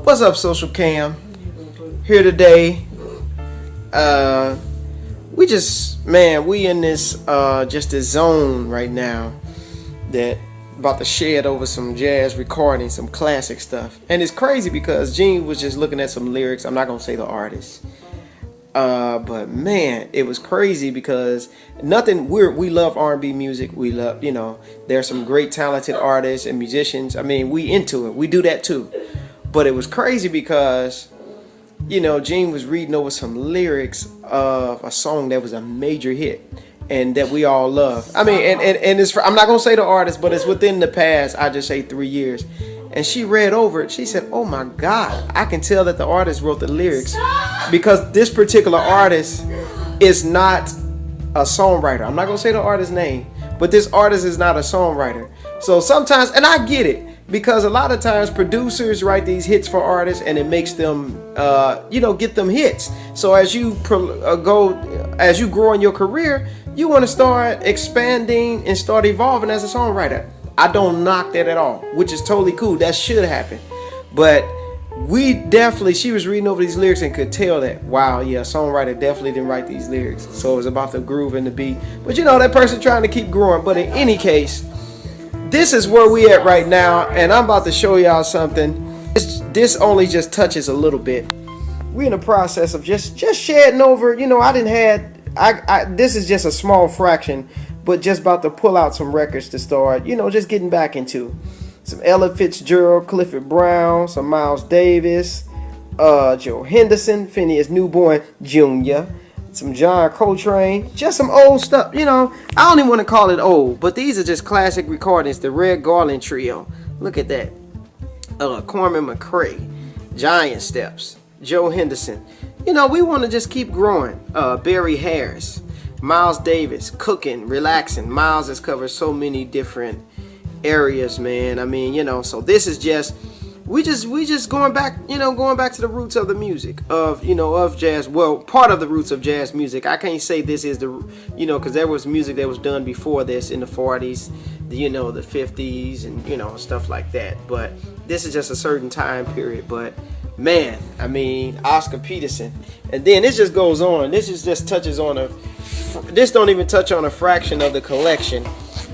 What's up, Social Cam? Here today. We in this just this zone right now that about to shed over some jazz recording, some classic stuff. And it's crazy because Gene was just looking at some lyrics. I'm not gonna say the artist. But man, it was crazy because we love R&B music. We love, there's some great talented artists and musicians. I mean, we into it. We do that too. But it was crazy because, Gene was reading over some lyrics of a song that was a major hit and that we all love. I mean, and it's, I'm not going to say the artist, but it's within the past, I just say 3 years. And she read over it. She said, oh my God, I can tell that the artist wrote the lyrics because this particular artist is not a songwriter. I'm not going to say the artist's name, but this artist is not a songwriter. So sometimes, and I get it, because a lot of times producers write these hits for artists and it makes them, get them hits. So as you grow in your career, you want to start expanding and start evolving as a songwriter. I don't knock that at all, which is totally cool. That should happen. But she was reading over these lyrics and could tell that, wow, yeah, a songwriter definitely didn't write these lyrics. So it was about the groove and the beat. But that person trying to keep growing. But in any case, this is where we at right now. And I'm about to show y'all something. This only just touches a little bit. We're in the process of just shedding over. This is just a small fraction, but just about to pull out some records to start, just getting back into some Ella Fitzgerald, Clifford Brown, some Miles Davis, Joe Henderson, Phineas Newborn Jr., some John Coltrane, just some old stuff. I don't even want to call it old, but these are just classic recordings. The Red Garland Trio, look at that. Corman McRae, Giant Steps, Joe Henderson. We want to just keep growing. Barry Harris, Miles Davis, Cooking, Relaxing. Miles has covered so many different areas, man. I mean, so this is just we just going back to the roots of the music of jazz. Well, part of the roots of jazz music. I can't say this is the because there was music that was done before this in the 40s, the 50s, and stuff like that. But this is just a certain time period. But man, I mean, Oscar Peterson, and then this just goes on. This don't even touch on a fraction of the collection.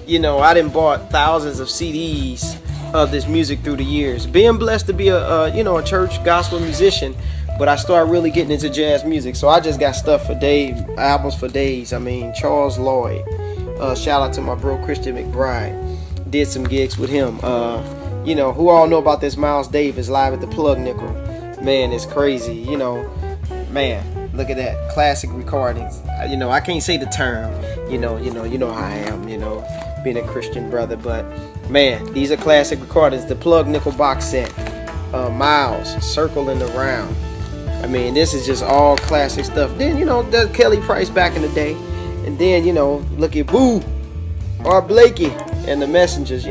I done bought thousands of CDs of this music through the years. Being blessed to be a church gospel musician, but I started really getting into jazz music. So I just got stuff for days, albums for days. I mean, Charles Lloyd. Shout out to my bro Christian McBride. Did some gigs with him. Who all know about this Miles Davis live at the Plug Nickel? Man, it's crazy. Man, look at that, classic recordings. I can't say the term. You know how I am. Being a Christian brother, but man, these are classic recordings. The Plug Nickel box set, Miles, Circling Around. I mean, this is just all classic stuff. Then the Kelly Price back in the day, and then look at Boo, Art Blakey, and the Messengers.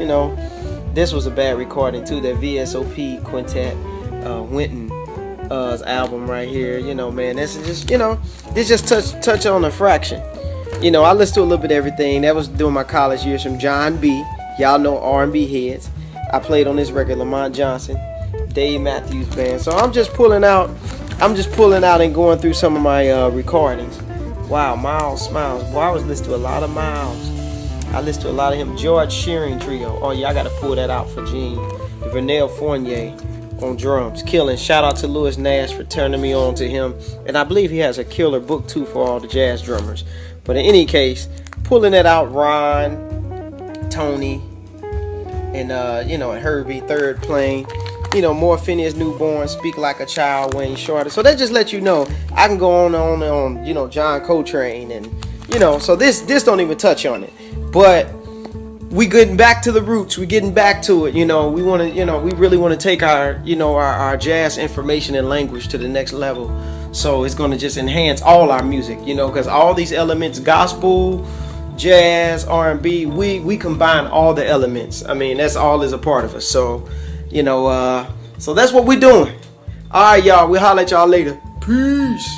This was a bad recording too. That VSOP Quintet, Winton. Album right here, man, this is just, this just touch on a fraction. I listened to a little bit of everything. That was during my college years from John B. Y'all know R&B heads. I played on this record, Lamont Johnson, Dave Matthews Band. So I'm just pulling out and going through some of my recordings. Wow, Miles. Boy, I was listening to a lot of Miles. I listened to a lot of him. George Shearing Trio. Oh yeah, I gotta pull that out for Gene. Vernell Fournier on drums, killing. Shout out to Louis Nash for turning me on to him, and I believe he has a killer book too for all the jazz drummers. But in any case, pulling that out, Ron, Tony, and and Herbie, third plane. More Phineas Newborn, Speak Like a Child, Wayne Shorter. So that just lets you know I can go on John Coltrane, and so this don't even touch on it. But we getting back to the roots. We getting back to it. We want to, we really want to take our, our jazz information and language to the next level. So it's going to just enhance all our music, because all these elements, gospel, jazz, R&B, we combine all the elements. I mean, that's all is a part of us. So, so that's what we're doing. All right, y'all. We'll holler at y'all later. Peace.